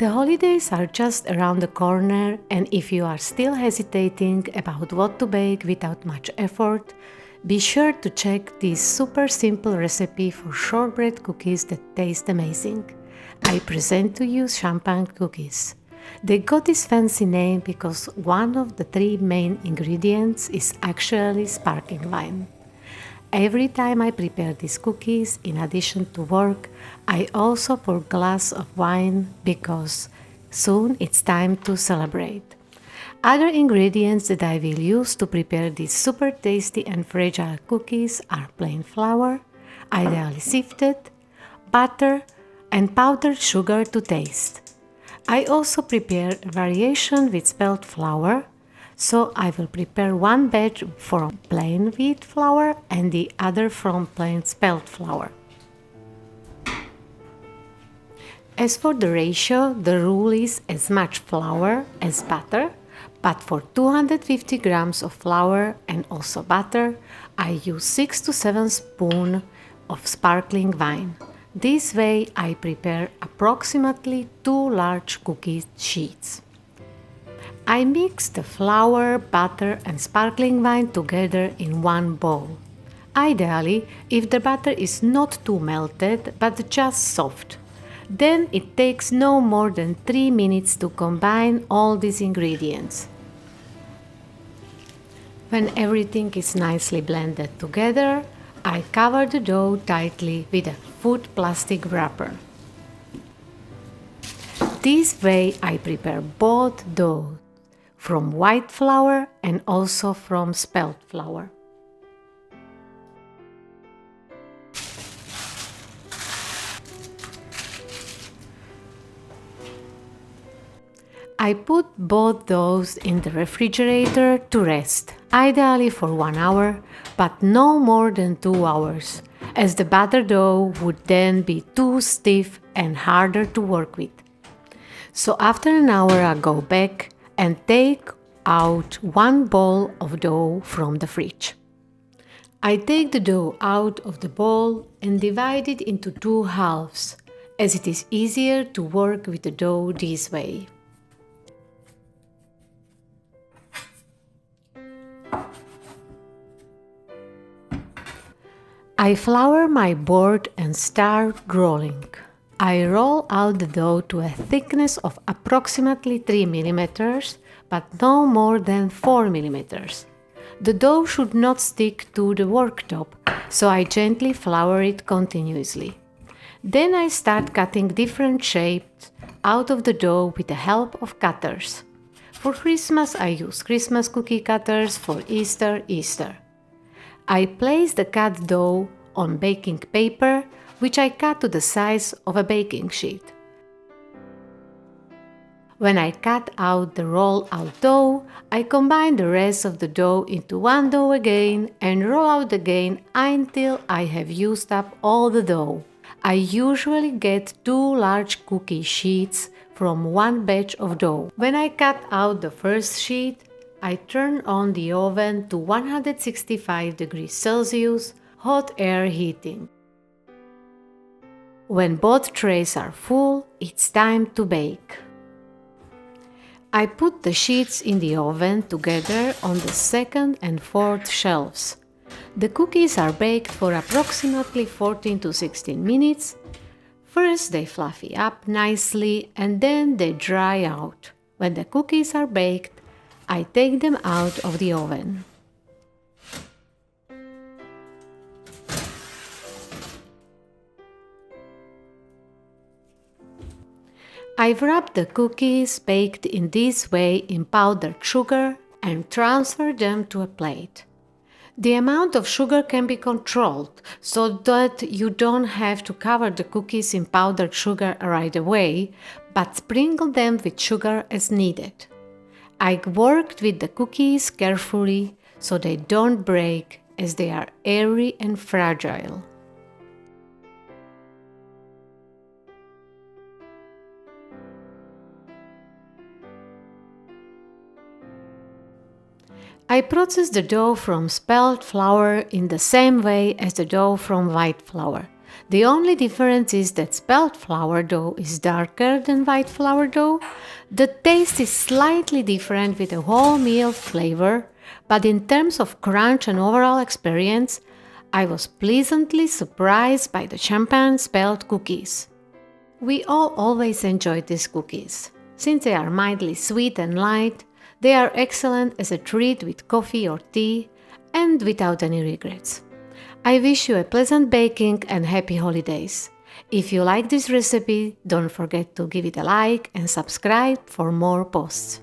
The holidays are just around the corner, and if you are still hesitating about what to bake without much effort, be sure to check this super simple recipe for shortbread cookies that taste amazing. I present to you champagne cookies. They got this fancy name because one of the three main ingredients is actually sparkling wine. Every time I prepare these cookies, in addition to work, I also pour a glass of wine because soon it's time to celebrate. Other ingredients that I will use to prepare these super tasty and fragile cookies are plain flour, ideally sifted, butter, and powdered sugar to taste. I also prepare a variation with spelt flour, so I will prepare one batch from plain wheat flour and the other from plain spelt flour. As for the ratio, the rule is as much flour as butter, but for 250 grams of flour and also butter, I use 6 to 7 spoons of sparkling wine. This way I prepare approximately 2 large cookie sheets. I mix the flour, butter and sparkling wine together in one bowl. Ideally, if the butter is not too melted but just soft. Then it takes no more than 3 minutes to combine all these ingredients. When everything is nicely blended together, I cover the dough tightly with a food plastic wrapper. This way I prepare both dough from white flour and also from spelt flour. I put both doughs in the refrigerator to rest, ideally for 1 hour, but no more than 2 hours, as the batter dough would then be too stiff and harder to work with. So after an hour I go back and take out 1 bowl of dough from the fridge. I take the dough out of the bowl and divide it into 2 halves, as it is easier to work with the dough this way. I flour my board and start rolling. I roll out the dough to a thickness of approximately 3 mm, but no more than 4 mm. The dough should not stick to the worktop, so I gently flour it continuously. Then I start cutting different shapes out of the dough with the help of cutters. For Christmas I use Christmas cookie cutters, for Easter, Easter. I place the cut dough on baking paper, which I cut to the size of a baking sheet. When I cut out the roll-out dough, I combine the rest of the dough into one dough again and roll out again until I have used up all the dough. I usually get 2 large cookie sheets from one batch of dough. When I cut out the first sheet, I turn on the oven to 165 degrees Celsius, hot air heating. When both trays are full, it's time to bake. I put the sheets in the oven together on the second and fourth shelves. The cookies are baked for approximately 14 to 16 minutes. First they fluffy up nicely and then they dry out. When the cookies are baked, I take them out of the oven. I've wrapped the cookies baked in this way in powdered sugar and transferred them to a plate. The amount of sugar can be controlled so that you don't have to cover the cookies in powdered sugar right away, but sprinkle them with sugar as needed. I worked with the cookies carefully so they don't break, as they are airy and fragile. I process the dough from spelt flour in the same way as the dough from white flour. The only difference is that spelt flour dough is darker than white flour dough. The taste is slightly different with a wholemeal flavor, but in terms of crunch and overall experience, I was pleasantly surprised by the champagne spelt cookies. We all always enjoyed these cookies. Since they are mildly sweet and light, they are excellent as a treat with coffee or tea and without any regrets. I wish you a pleasant baking and happy holidays. If you like this recipe, don't forget to give it a like and subscribe for more posts.